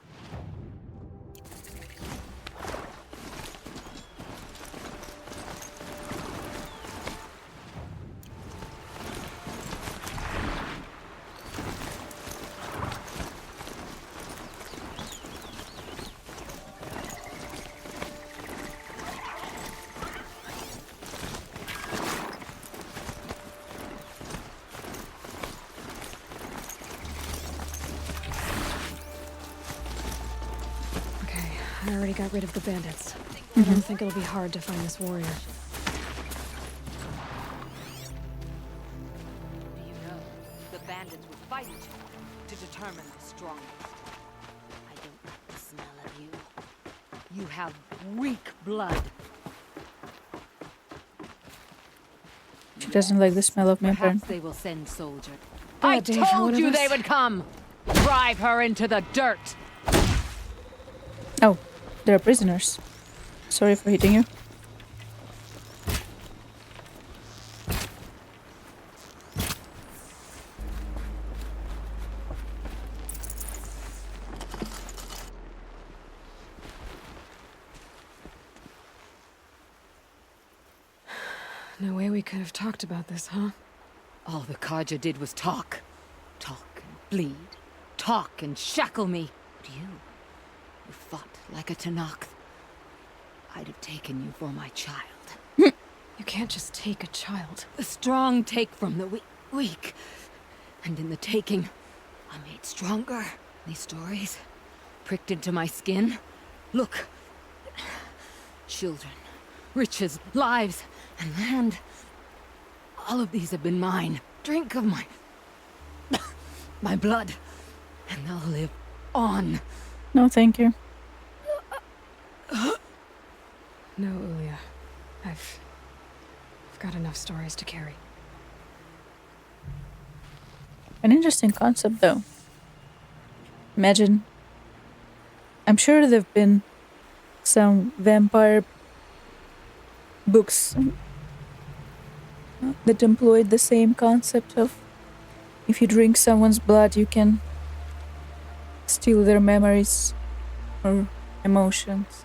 I already got rid of the bandits. I don't think it'll be hard to find this warrior. Do you know, the bandits would fight each other to determine the strongest. I don't like the smell of you. You have weak blood. She doesn't like the smell of me, Perhaps they will send soldiers. I I told you they would come! Drive her into the dirt! Oh, they're prisoners. Sorry for hitting you. No way we could have talked about this, huh? All the Kaja did was talk. Talk and bleed. Talk and shackle me. But you fought like a Tanakh. I'd have taken you for my child. You can't just take a child. The strong take from the weak. And in the taking, I'm made stronger. These stories pricked into my skin. Look. Children, riches, lives, and land. All of these have been mine. Drink of my blood, and they'll live on. No, thank you. No, Ulia. I've got enough stories to carry. An interesting concept, though. Imagine. I'm sure there have been some vampire books that employed the same concept of if you drink someone's blood, you can steal their memories or emotions.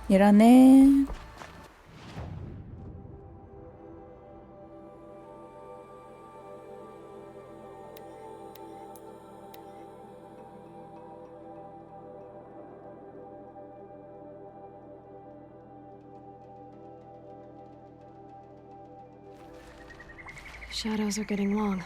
이러네. Shadows are getting long.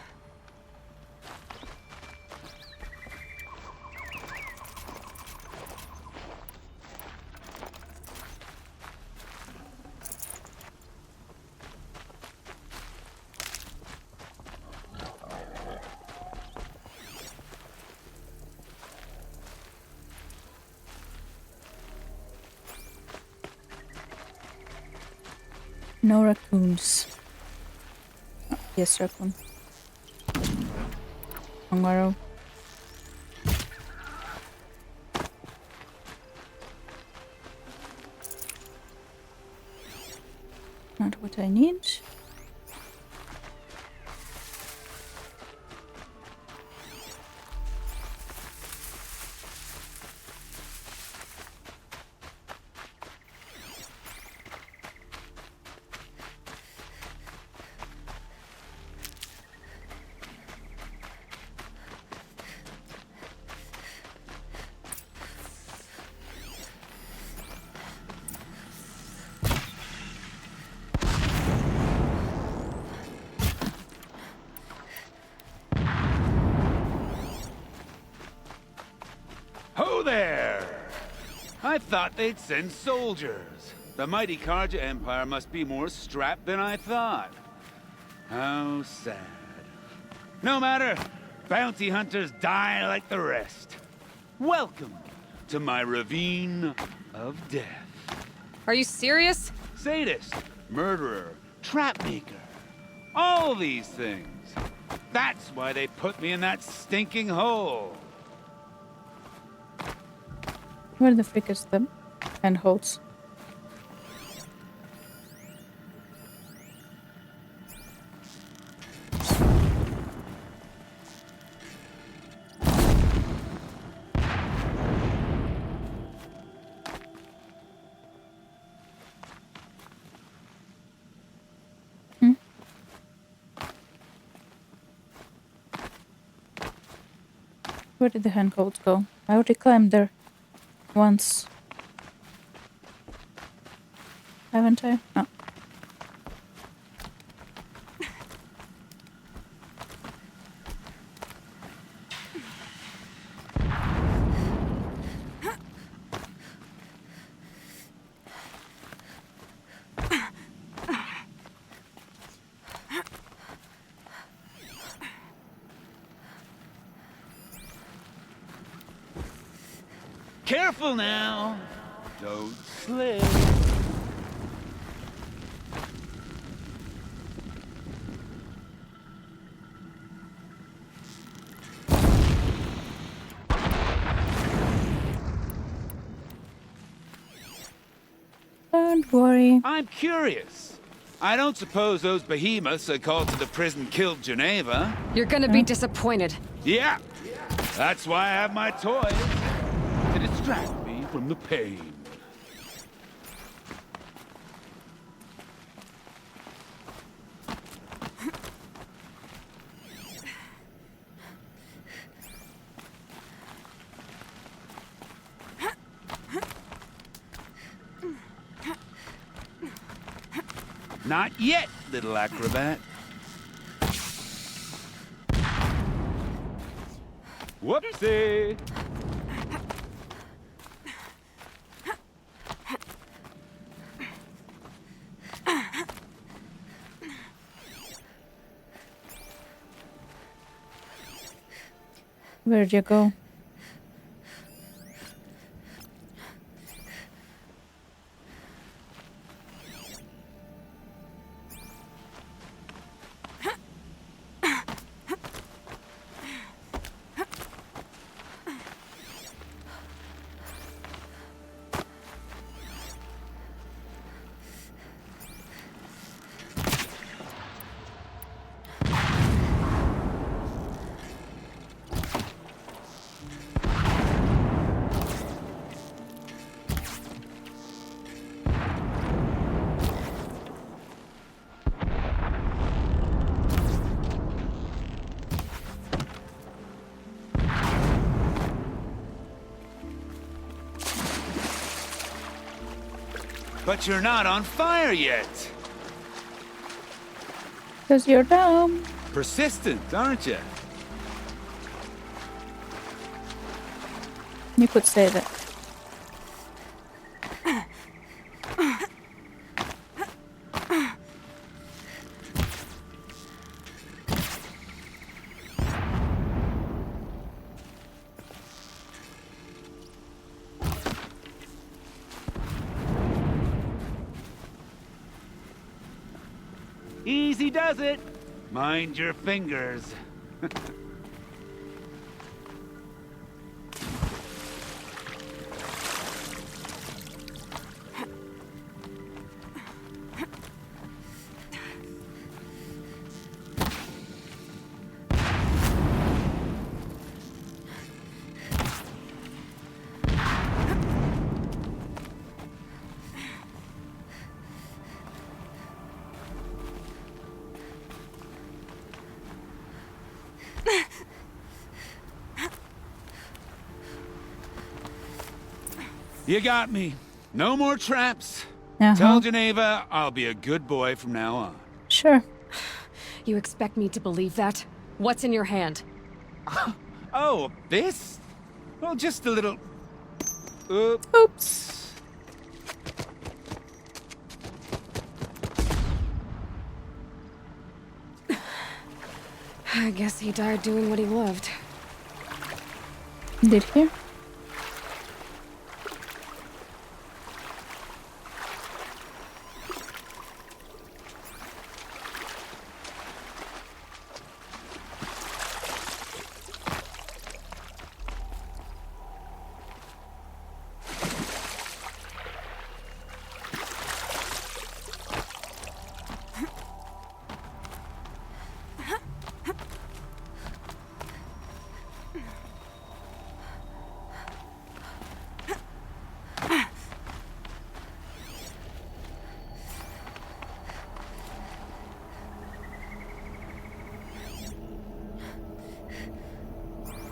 No raccoons. Oh, yes, raccoon. Kangaroo. Not what I need. Ho there! I thought they'd send soldiers. The mighty Karja Empire must be more strapped than I thought. How sad. No matter, bounty hunters die like the rest. Welcome to my ravine of death. Are you serious? Sadist, murderer, trapmaker. All these things. That's why they put me in that stinking hole. Where the frick is the handholds? Where did the handholds go? I already climbed there once. Haven't I? No. Careful now. Don't slip. Don't worry. I'm curious. I don't suppose those behemoths I called to the prison killed Geneva. You're gonna be disappointed. Yeah. That's why I have my toys. To distract me from the pain. Not yet, little acrobat. Whoopsie! Where'd you go? But you're not on fire yet. 'Cause you're dumb. Persistent, aren't you? You could say that. Easy does it. Mind your fingers. You got me. No more traps. Tell Geneva I'll be a good boy from now on. Sure. You expect me to believe that? What's in your hand? Oh, this? Well, just a little... Oops. I guess he died doing what he loved. Did he?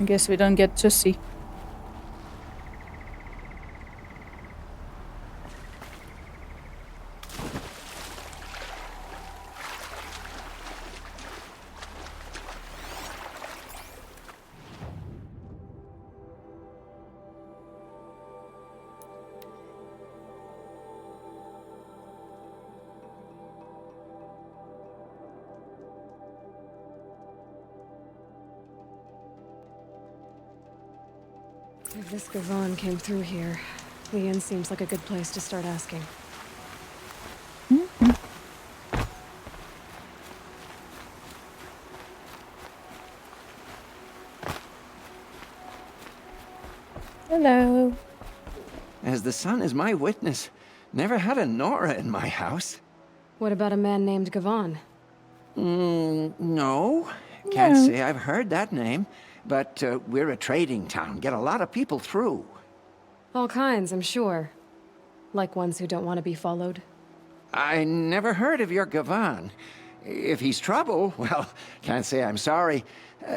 I guess we don't get to see. If this Gavon came through here, the inn seems like a good place to start asking. Hello. As the sun is my witness, never had a Nora in my house. What about a man named Gavon? No. Can't say I've heard that name. But we're a trading town. Get a lot of people through. All kinds, I'm sure. Like ones who don't want to be followed. I never heard of your Gavan. If he's trouble, well, can't say I'm sorry.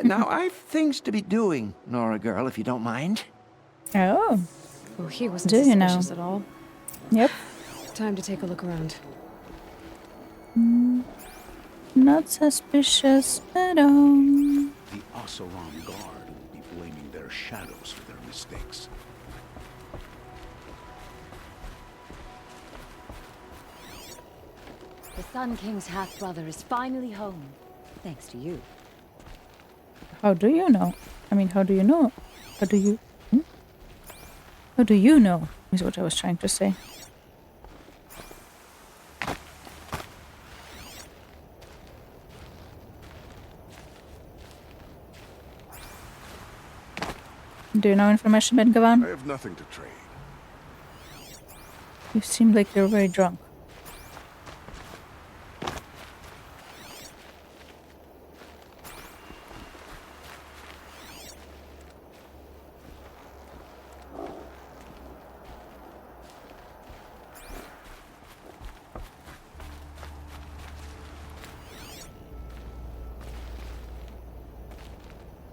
Now, I've things to be doing, Nora girl, if you don't mind. Oh. Well, he wasn't Do you know? suspicious at all. Yep. Time to take a look around. Not suspicious at all. The Oseram Guard will be blaming their shadows for their mistakes. The Sun King's half-brother is finally home. Thanks to you. How do you know? I mean, how do you know? How do you... How do you know? Is what I was trying to say. Do you know information about Gavan? I have nothing to trade. You seem like you're very drunk.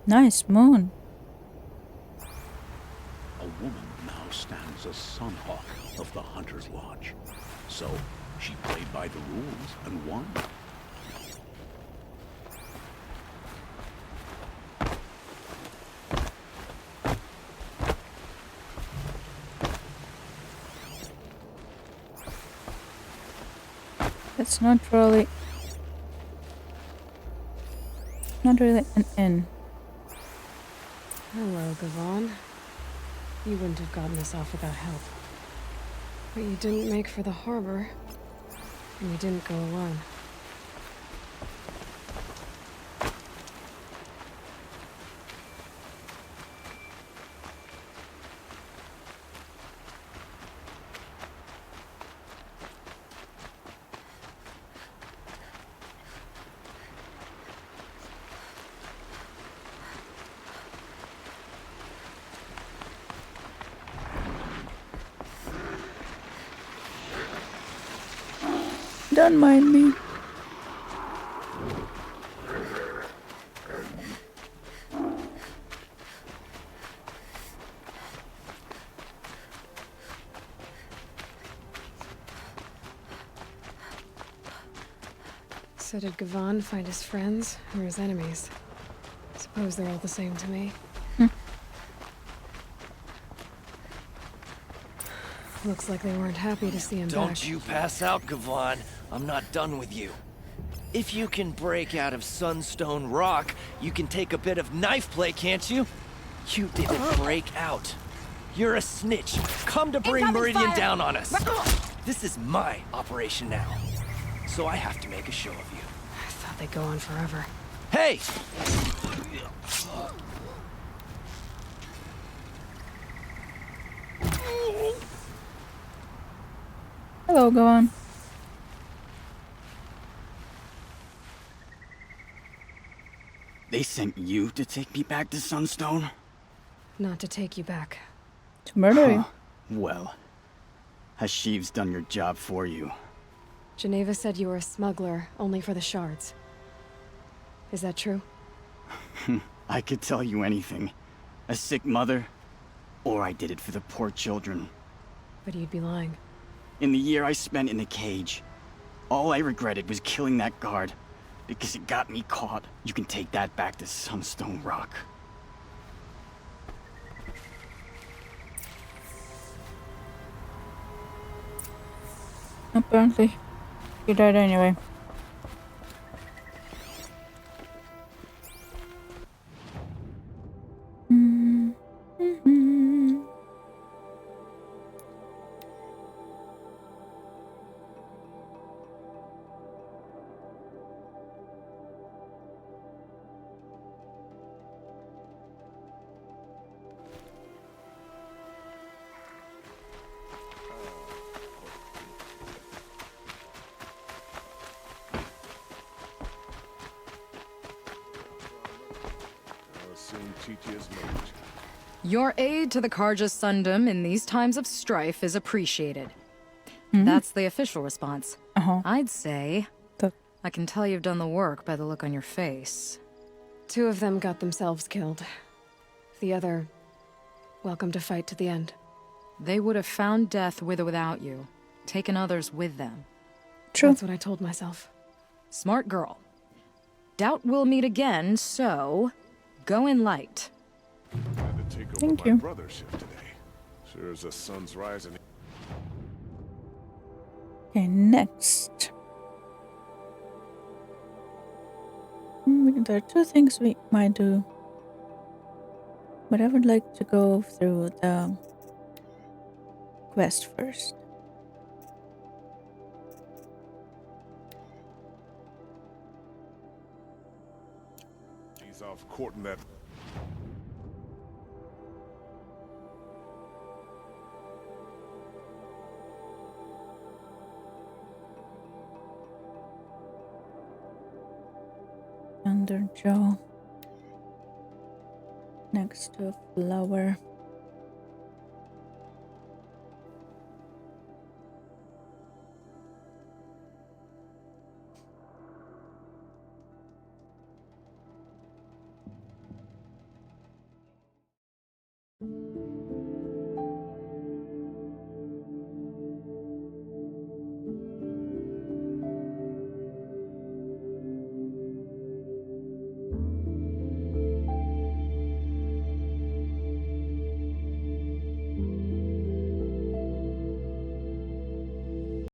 Nice moon. A woman now stands as Sunhawk of the Hunter's Lodge. So, she played by the rules and won. That's not really an inn. Hello, Gavan. You wouldn't have gotten us off without help. But you didn't make for the harbor, and you didn't go alone. Don't mind me. So did Gavan find his friends or his enemies? Suppose they're all the same to me. Looks like they weren't happy to see him back. Don't you pass out, Gavan. I'm not done with you. If you can break out of Sunstone Rock, you can take a bit of knife play, can't you? You didn't break out. You're a snitch. Come to bring Meridian down on us. This is my operation now. So I have to make a show of you. I thought they'd go on forever. Hey! Hello, go on. They sent you to take me back to Sunstone? Not to take you back. To murder you. Well, Hashiv's done your job for you. Geneva said you were a smuggler, only for the shards. Is that true? I could tell you anything. A sick mother, or I did it for the poor children. But you'd be lying. In the year I spent in the cage, all I regretted was killing that guard, because it got me caught. You can take that back to Sunstone Rock. Apparently, he died anyway. I'll soon teach you as much. Your aid to the Karja Sundom in these times of strife is appreciated. That's the official response. I'd say... I can tell you've done the work by the look on your face. 2 of them got themselves killed. The other... welcome to fight to the end. They would have found death with or without you. Taken others with them. True. That's what I told myself. Smart girl. Doubt we'll meet again, so... go in light. Thank you. Sure as the sun's rising. Okay, next. There are 2 things we might do. But I would like to go through the quest first. He's off courting that. Under jaw. Next to a flower.